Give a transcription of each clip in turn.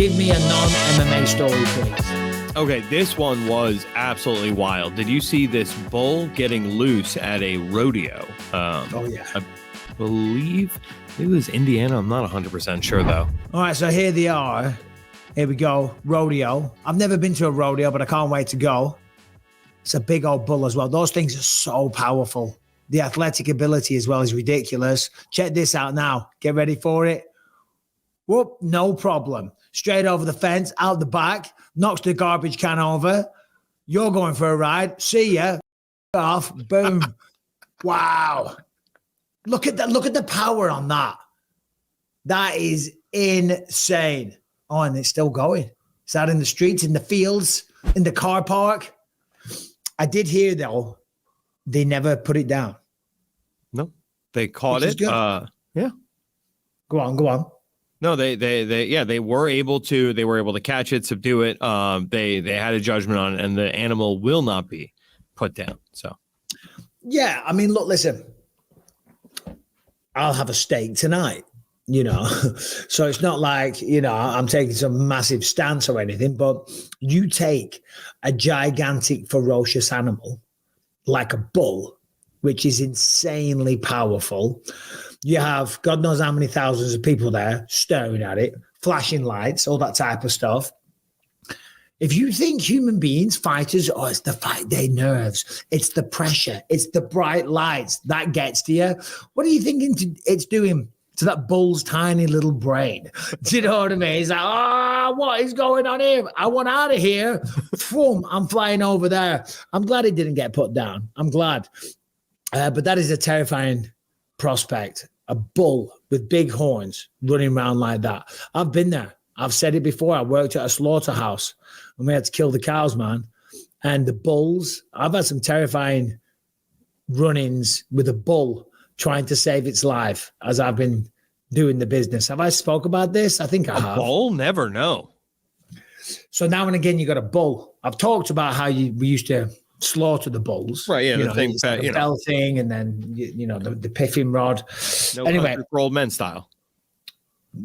Give me a non-MMA story, please. Okay, this one was absolutely wild. Did you see this bull getting loose at a rodeo? Oh, yeah. I believe it was Indiana. I'm not 100% sure, though. All right, so here they are. Here we go. Rodeo. I've never been to a rodeo, but I can't wait to go. It's a big old bull as well. Those things are so powerful. The athletic ability as well is ridiculous. Check this out now. Get ready for it. Whoop, no problem. Straight over the fence, out the back, knocks the garbage can over. You're going for a ride. See ya. Off. Boom. Wow. Look at that. Look at the power on that. That is insane. Oh, and it's still going. It's out in the streets, in the fields, in the car park. I did hear, though, they never put it down. No, they caught it. Yeah. Go on. No, they were able to catch it, subdue it. They had a judgment on it, and the animal will not be put down. So, yeah, I mean, look, listen, I'll have a steak tonight, so it's not like, I'm taking some massive stance or anything, but you take a gigantic, ferocious animal like a bull, which is insanely powerful. You have God knows how many thousands of people there staring at it, flashing lights, all that type of stuff. If you think human beings, fighters, it's the fight day nerves, it's the pressure, it's the bright lights that gets to you. What are you thinking it's doing to that bull's tiny little brain? Do you know what I mean? He's like, what is going on here? I want out of here. Boom, I'm flying over there. I'm glad it didn't get put down. I'm glad. But that is a terrifying prospect. A bull with big horns running around like that. I've been there. I've said it before. I worked at a slaughterhouse and we had to kill the cows, man. And the bulls, I've had some terrifying run-ins with a bull trying to save its life as I've been doing the business. Have I spoke about this? I think I have. A bull? Never know. So now and again, you got a bull. I've talked about how we used to slaughter the bulls, right? Yeah, the thing, the bell thing, and then the piffing rod. No, anyway, for old men style.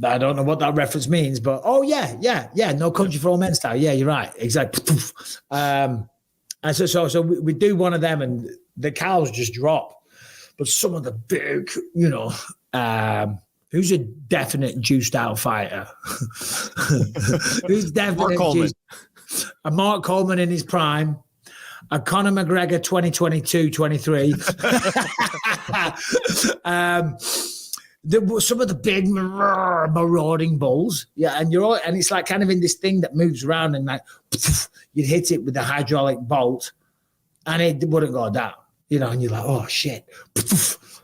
I don't know what that reference means, but yeah. No country for old men style. Yeah, you're right. Exactly. And so we do one of them, and the cows just drop. But some of the big, who's a definite juiced out fighter? Who's definitely a Mark Coleman in his prime. A Conor McGregor 2022-23. Some of the big marauding bulls. Yeah, and it's like kind of in this thing that moves around and like you'd hit it with the hydraulic bolt and it wouldn't go down. And you're like, oh shit.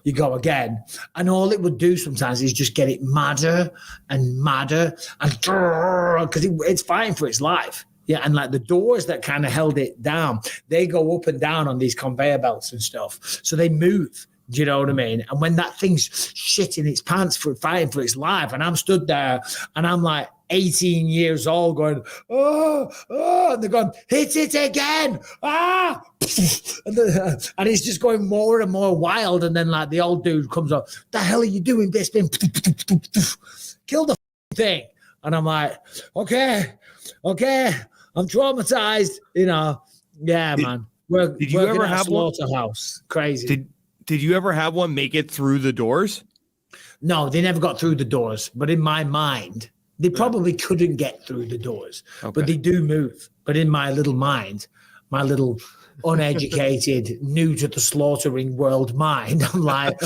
You go again. And all it would do sometimes is just get it madder and madder and because it's fighting for its life. Yeah, and like the doors that kind of held it down, they go up and down on these conveyor belts and stuff. So they move. Do you know what I mean? And when that thing's shitting its pants for fighting for its life, and I'm stood there and I'm like 18 years old going, and they're going, hit it again. And it's just going more and more wild. And then like the old dude comes up, the hell are you doing, Bisping? Kill the thing. And I'm like, okay. I'm traumatized, Yeah, man. Did you ever have slaughterhouse? Crazy. Did you ever have one make it through the doors? No, they never got through the doors. But in my mind, they probably couldn't get through the doors. Okay. But they do move. But in my little mind, my little uneducated, new to the slaughtering world mind, I'm like,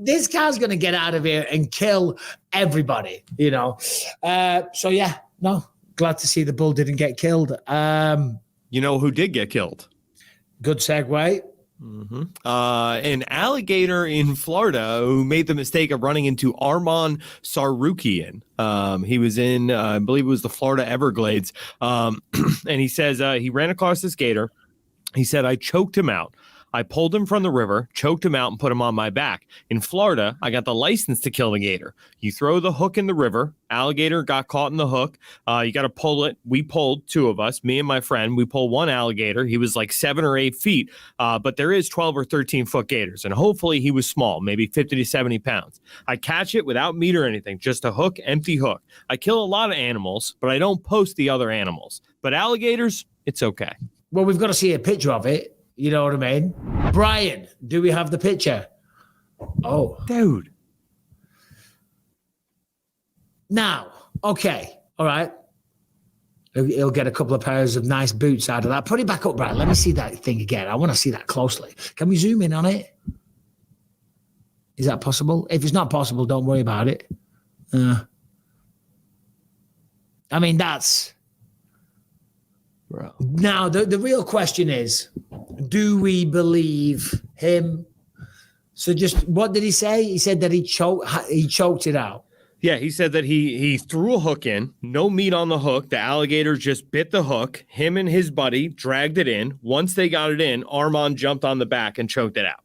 this guy's going to get out of here and kill everybody, So yeah, no. Glad to see the bull didn't get killed. You know who did get killed? Good segue. Mm-hmm. An alligator in Florida who made the mistake of running into Arman Tsarukyan. He was in, I believe it was the Florida Everglades. And he says he ran across this gator. He said, I choked him out. I pulled him from the river, choked him out, and put him on my back. In Florida, I got the license to kill the gator. You throw the hook in the river. Alligator got caught in the hook. You got to pull it. We pulled, two of us, me and my friend. We pulled one alligator. He was like 7 or 8 feet, but there is 12 or 13-foot gators, and hopefully he was small, maybe 50 to 70 pounds. I catch it without meat or anything, just a hook, empty hook. I kill a lot of animals, but I don't post the other animals. But alligators, it's okay. Well, we've got to see a picture of it. You know what I mean? Brian, do we have the picture? Oh. Dude. Now, okay. All right. He'll get a couple of pairs of nice boots out of that. Put it back up, Brian. Let me see that thing again. I want to see that closely. Can we zoom in on it? Is that possible? If it's not possible, don't worry about it. I mean, that's... Bro. Now, the real question is, do we believe him? So just, what did he say? He said that he choked it out. Yeah, he said that he threw a hook in, no meat on the hook. The alligator just bit the hook. Him and his buddy dragged it in. Once they got it in, Arman jumped on the back and choked it out.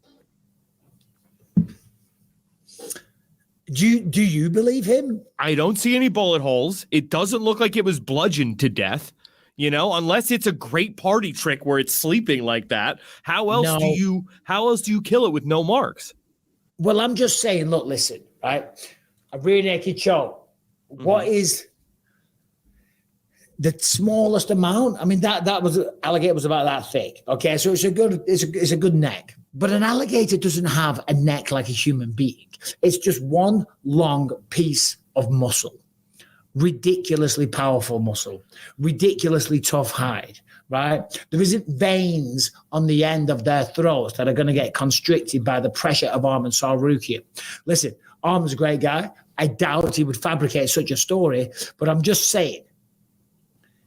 Do you believe him? I don't see any bullet holes. It doesn't look like it was bludgeoned to death. You know, unless it's a great party trick where it's sleeping like that. How else do you kill it with no marks? Well, I'm just saying, look, listen, right? A rear naked choke. Mm-hmm. What is the smallest amount? I mean, that alligator was about that thick. Okay, so it's a good neck. But an alligator doesn't have a neck like a human being. It's just one long piece of muscle. Ridiculously powerful muscle, ridiculously tough hide, right? There isn't veins on the end of their throats that are going to get constricted by the pressure of Arman Tsarukyan. Listen, Arman's a great guy. I doubt he would fabricate such a story, but I'm just saying,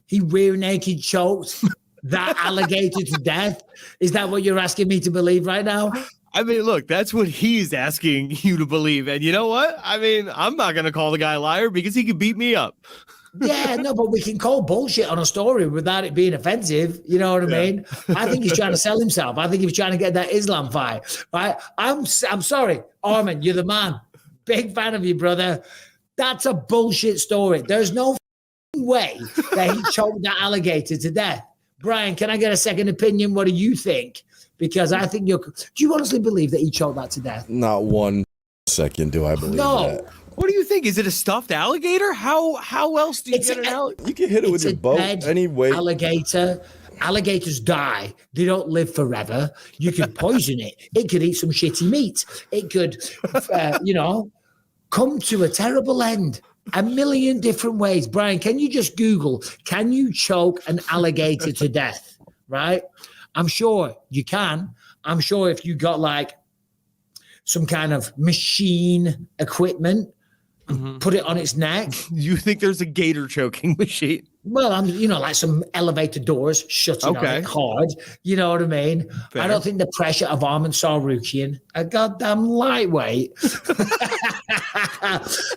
he rear naked choked that alligator to death. Is that what you're asking me to believe right now? I mean, look, that's what he's asking you to believe. And you know what? I mean, I'm not going to call the guy a liar because he could beat me up. Yeah, no, but we can call bullshit on a story without it being offensive. You know what I mean? I think he's trying to sell himself. I think he's trying to get that Islam fight. Right? I'm sorry, Arman, you're the man. Big fan of you, brother. That's a bullshit story. There's no way that he choked that alligator to death. Brian, can I get a second opinion? What do you think? Because I think do you honestly believe that he choked that to death? Not 1 second do I believe that. What do you think? Is it a stuffed alligator? How else do you get an alligator? You can hit it with your boat anyway. Alligator. Alligators die. They don't live forever. You could poison it. It could eat some shitty meat. It could, come to a terrible end. A million different ways. Brian, can you just Google, can you choke an alligator to death? Right? I'm sure you can. I'm sure if you got like some kind of machine equipment, put it on its neck. You think there's a gator choking machine? Well, like some elevator doors shutting on it hard. You know what I mean? Fair. I don't think the pressure of Arman Tsarukyan, a goddamn lightweight.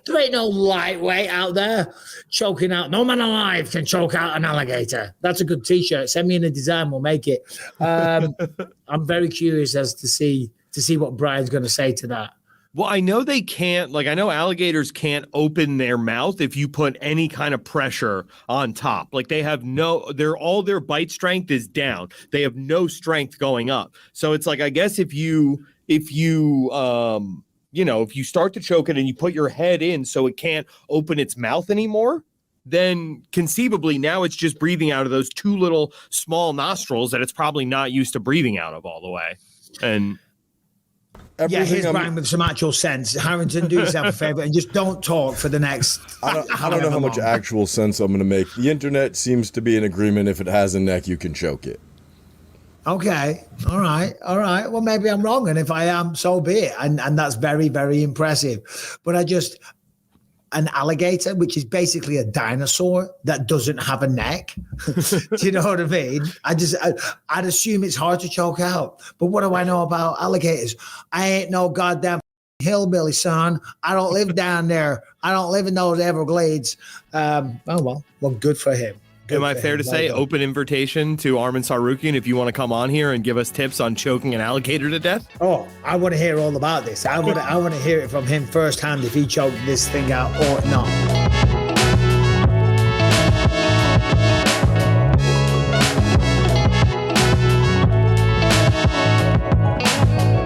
There ain't no lightweight out there choking out. No man alive can choke out an alligator. That's a good T-shirt. Send me in a design, we'll make it. I'm very curious as to see what Brian's going to say to that. Well, I know they can't, I know alligators can't open their mouth if you put any kind of pressure on top. Like they have all their bite strength is down. They have no strength going up. So it's like, I guess if you start to choke it and you put your head in so it can't open its mouth anymore, then conceivably now it's just breathing out of those two little small nostrils that it's probably not used to breathing out of all the way. And here's Brian with some actual sense. Harrington, do yourself a favor and just don't talk for the next. I don't know how much actual sense I'm going to make. The internet seems to be in agreement. If it has a neck, you can choke it. Okay. All right. Well, maybe I'm wrong. And if I am, so be it. And that's very, very impressive. But an alligator, which is basically a dinosaur that doesn't have a neck. Do you know what I mean? I'd assume it's hard to choke out. But what do I know about alligators? I ain't no goddamn hillbilly, son. I don't live down there. I don't live in those Everglades. Well, good for him. Good Am I for fair him. to Well say done. open invitation to Arman Tsarukyan if you want to come on here and give us tips on choking an alligator to death? Oh, I want to hear all about this. I want to hear it from him firsthand if he choked this thing out or not.